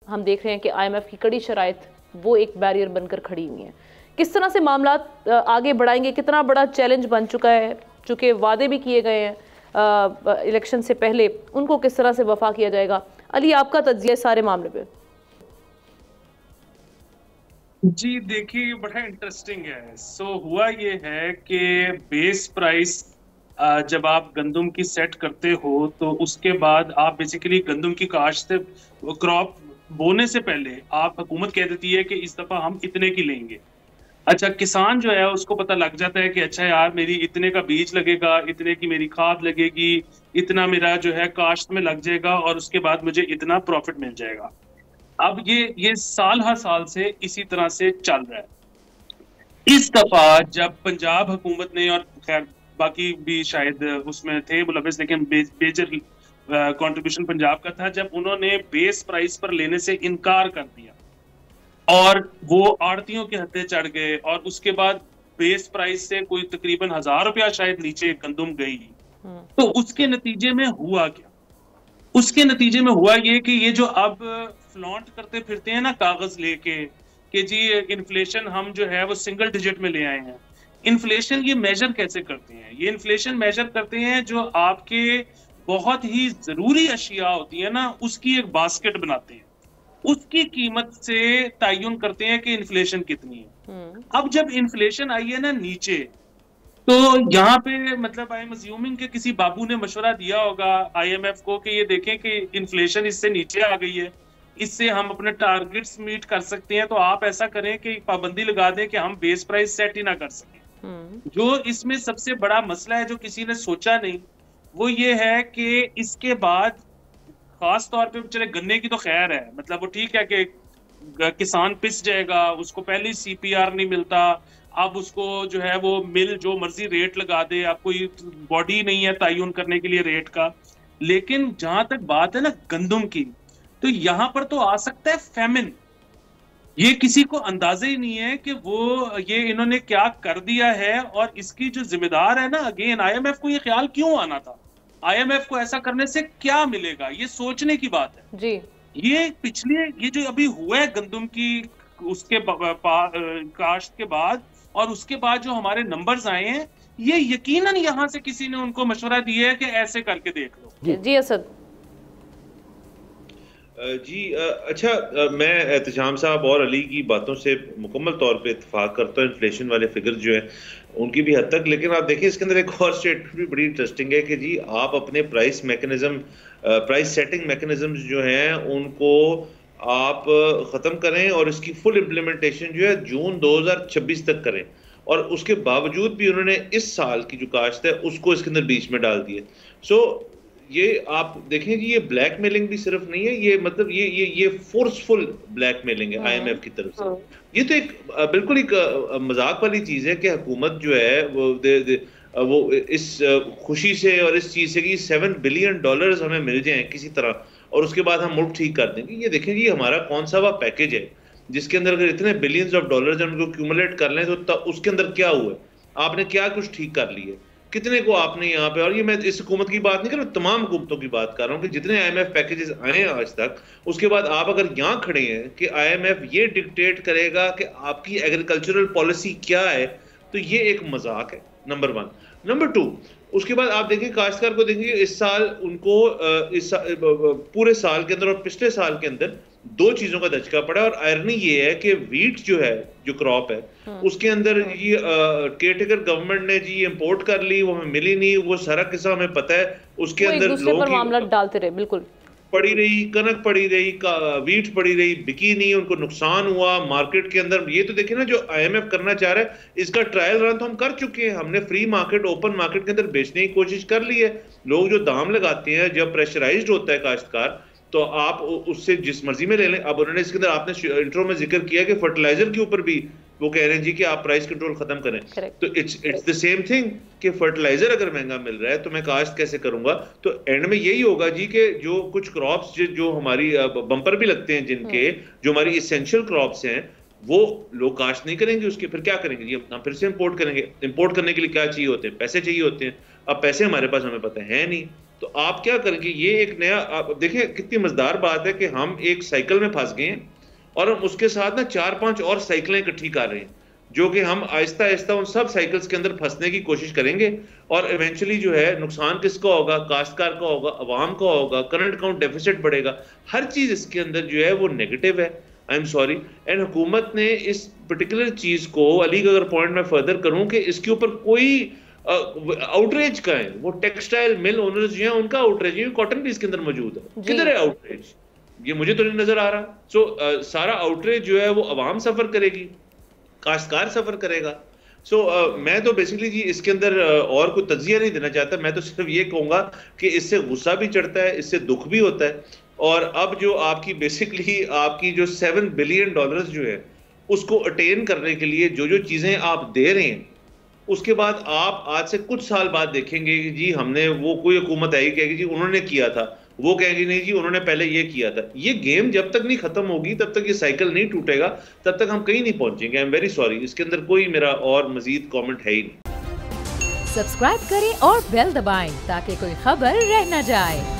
हम देख रहे हैं कि IMF की कड़ी शराइत वो एक बैरियर बनकर खड़ी हुई हैं। किस तरह से मामला आगे बढ़ाएंगे, कितना बड़ा चैलेंज बन चुका है, चूँकि वादे भी किए गए हैं इलेक्शन से पहले, उनको किस तरह से वफा किया जाएगा? अली, आपका तज्जिया सारे मामले पे। जी देखिए, बड़ा इंटरेस्टिंग है। हुआ ये है कि बेस प्राइस जब आप गंदम की सेट करते हो तो उसके बाद आप बेसिकली गंदम की काश्त से क्रॉप बोने से पहले आप हुकूमत कह देती है कि इस दफा हम इतने की लेंगे। अच्छा, किसान जो है उसको पता लग जाता है कि अच्छा यार, मेरी इतने का बीज लगेगा, इतने की मेरी खाद लगेगी, इतना मेरा जो है काश्त में लग जाएगा और उसके बाद मुझे इतना प्रॉफिट मिल जाएगा। अब ये साल हर साल से इसी तरह से चल रहा है। इस दफा जब पंजाब हुकूमत ने, और खैर बाकी भी शायद उसमें थे मुलविस, लेकिन मेजर कंट्रीब्यूशन पंजाब का था, जब उन्होंने बेस प्राइस पर लेने से इनकार कर दिया और वो आड़तियों के हत्थे चढ़ गए, और उसके बाद बेस प्राइस से कोई तकरीबन 1000 रुपया शायद नीचे गंदम गई। तो उसके नतीजे में हुआ क्या? उसके नतीजे में हुआ ये कि ये जो अब फ्लॉन्ट करते फिरते हैं ना कागज लेके कि जी इन्फ्लेशन हम जो है वो सिंगल डिजिट में ले आए हैं। इन्फ्लेशन ये मेजर कैसे करते हैं? ये इन्फ्लेशन मेजर करते हैं जो आपके बहुत ही जरूरी अशिया होती है ना, उसकी एक बास्केट बनाते हैं, उसकी कीमत से तयन करते हैं कि इन्फ्लेशन कितनी है। अब जब इन्फ्लेशन आई है ना नीचे, तो यहाँ पे मतलब आई एम अज्यूमिंग कि किसी बाबू ने मशवरा दिया होगा IMF को कि ये देखें कि इन्फ्लेशन इससे नीचे आ गई है, इससे हम अपने टारगेट्स मीट कर सकते हैं, तो आप ऐसा करें कि पाबंदी लगा दें कि हम बेस प्राइस सेट ही ना कर सकें। जो इसमें सबसे बड़ा मसला है जो किसी ने सोचा नहीं, वो ये है कि इसके बाद खास तौर पे चले गन्ने की तो खैर है, मतलब वो ठीक है कि किसान पिस जाएगा, उसको पहले CPR नहीं मिलता, अब उसको जो है वो मिल जो मर्जी रेट लगा दे, अब कोई बॉडी नहीं है तयन करने के लिए रेट का। लेकिन जहां तक बात है ना गंदम की, तो यहां पर तो आ सकता है फेमिन। ये किसी को अंदाजा ही नहीं है कि वो ये इन्होंने क्या कर दिया है, और इसकी जो जिम्मेदार है ना, अगेन IMF को ये ख्याल क्यों आना था? IMF को ऐसा करने से क्या मिलेगा, ये सोचने की बात है। जी, ये पिछले ये जो अभी हुआ है गंदम की उसके काश्त के बाद, और उसके बाद जो हमारे नंबर्स आए हैं, ये यकीनन यहां से किसी ने उनको मशवरा दिया है कि ऐसे करके देख लो। जी असद। जी अच्छा, मैं एहतशाम साहब और अली की बातों से मुकम्मल तौर पे इत्तेफाक करता हूँ। इन्फ्लेशन वाले फिगर जो है उनकी भी हद तक, लेकिन आप देखिए इसके अंदर एक और स्टेटमेंट भी बड़ी इंटरेस्टिंग है कि जी आप अपने price mechanism, price setting mechanism जो हैं उनको आप ख़त्म करें और इसकी फुल इम्प्लीमेंटेशन जो है जून 2026 तक करें, और उसके बावजूद भी उन्होंने इस साल की जो काश्त है उसको इसके अंदर बीच में डाल दिए। ये आप देखें जी, ये ब्लैकमेलिंग भी सिर्फ नहीं है, ये मतलब ये फोर्सफुल ब्लैकमेलिंग है IMF की तरफ से। ये तो एक बिल्कुल एक मजाक वाली चीज है कि हुकूमत जो है वो इस खुशी से और इस चीज से कि $7 बिलियन हमें मिल जाए किसी तरह, और उसके बाद हम मुल्क ठीक कर देंगे। ये देखें जी, हमारा कौन सा वह पैकेज है जिसके अंदर अगर इतने बिलियंस ऑफ डॉलर्स उनको क्यूमुलेट कर लें तो उसके अंदर क्या हुआ है? आपने क्या कुछ ठीक कर लिया है? कितने को आपने यहाँ पे, और ये मैं इस हुकूमत की बात नहीं कर रहा, तमाम हुकूमतों की बात कर रहा हूँ कि जितने IMF पैकेजेस आए हैं आज तक, उसके बाद आप अगर यहाँ खड़े हैं कि IMF ये डिक्टेट करेगा कि आपकी एग्रीकल्चरल पॉलिसी क्या है, तो ये एक मजाक है, नंबर 1। नंबर 2, उसके बाद आप देखें काश्तकार को, देखेंगे इस साल उनको पूरे साल के अंदर और पिछले साल के अंदर दो चीजों का दचका पड़ा, और आयरनी ये है कि वीट जो है, जो क्रॉप है, उसके अंदर ये केयरटेकर गवर्नमेंट ने जी इंपोर्ट कर ली, वो हमें मिली नहीं, वो सारा किस्सा हमें पता है। उसके अंदर लोग मामला डालते रहे, बिल्कुल पड़ी रही, कनक पड़ी रही, वीट पड़ी रही, बिकी नहीं, उनको नुकसान हुआ मार्केट के अंदर। ये तो देखिए ना, जो IMF करना चाह रहा है, इसका ट्रायल रन तो हम कर चुके हैं। हमने फ्री मार्केट, ओपन मार्केट के अंदर बेचने की कोशिश कर ली है। लोग जो दाम लगाते हैं, जब प्रेशराइज्ड होता है काश्तकार, तो आप उससे जिस मर्जी में ले लें। अब उन्होंने इसके अंदर, आपने इंट्रो में जिक्र किया कि फर्टिलाइजर के ऊपर भी वो कह रहे हैं जी कि आप प्राइस कंट्रोल खत्म करें। तो इट्स द सेम थिंग कि फर्टिलाइजर अगर महंगा मिल रहा है तो मैं काश्त कैसे करूंगा? तो एंड में यही होगा जी कि जो कुछ क्रॉप्स जो हमारी बम्पर भी लगते हैं, जिनके जो हमारी इसेंशियल क्रॉप्स हैं, वो लोग काश्त नहीं करेंगे। उसके फिर क्या करेंगे जी? हम फिर से इंपोर्ट करेंगे। इंपोर्ट करने के लिए क्या चाहिए होते हैं? पैसे चाहिए होते हैं। अब पैसे हमारे पास, हमें पता है नहीं, तो आप क्या करेंगे? ये एक नया, देखिए कितनी मजेदार बात है कि हम एक साइकिल में फंस गए हैं और हम उसके साथ ना 4-5 और साइकिलें इकट्ठी कर रहे हैं, जो कि हम आहिस्ता आहिस्ता उन सब साइकिल्स के अंदर फंसने की कोशिश करेंगे और इवेंचुअली जो है नुकसान किसका होगा? काश्तकार का होगा, अवाम का होगा, करंट अकाउंट डेफिसिट बढ़ेगा, हर चीज इसके अंदर जो है वो नेगेटिव है। I am sorry. एंड हुकूमत ने इस पर्टिकुलर चीज को, अली का अगर पॉइंट मैं फर्दर करूं कि इसके ऊपर कोई आउटरीच का है, वो टेक्सटाइल मिल ओनर्स जो हैं उनका आउटरीच है, कॉटन भी इसके अंदर मौजूद है, किधर है आउटरीच? ये मुझे तो नहीं नजर आ रहा। सो सारा आउटरीच जो है वो अवाम सफर करेगी, काश्तकार सफर करेगा। मैं तो बेसिकली जी इसके अंदर और कोई तज्जिया नहीं देना चाहता, मैं तो सिर्फ ये कहूंगा कि इससे गुस्सा भी चढ़ता है, इससे दुख भी होता है। और अब जो आपकी बेसिकली आपकी जो $7 बिलियन जो है उसको अटेन करने के लिए जो जो चीजें आप दे रहे हैं, उसके बाद आप आज से कुछ साल बाद देखेंगे कि जी हमने, वो कोई हुकूमत आएगी कहेगी जी उन्होंने किया था, वो कहेंगे नहीं जी उन्होंने पहले ये किया था। ये गेम जब तक नहीं खत्म होगी, तब तक ये साइकिल नहीं टूटेगा, तब तक हम कहीं नहीं पहुंचेंगे। आई एम वेरी सॉरी, इसके अंदर कोई मेरा और मजीद कमेंट है ही नहीं। सब्सक्राइब करें और बेल दबाएं ताकि कोई खबर रह न जाए।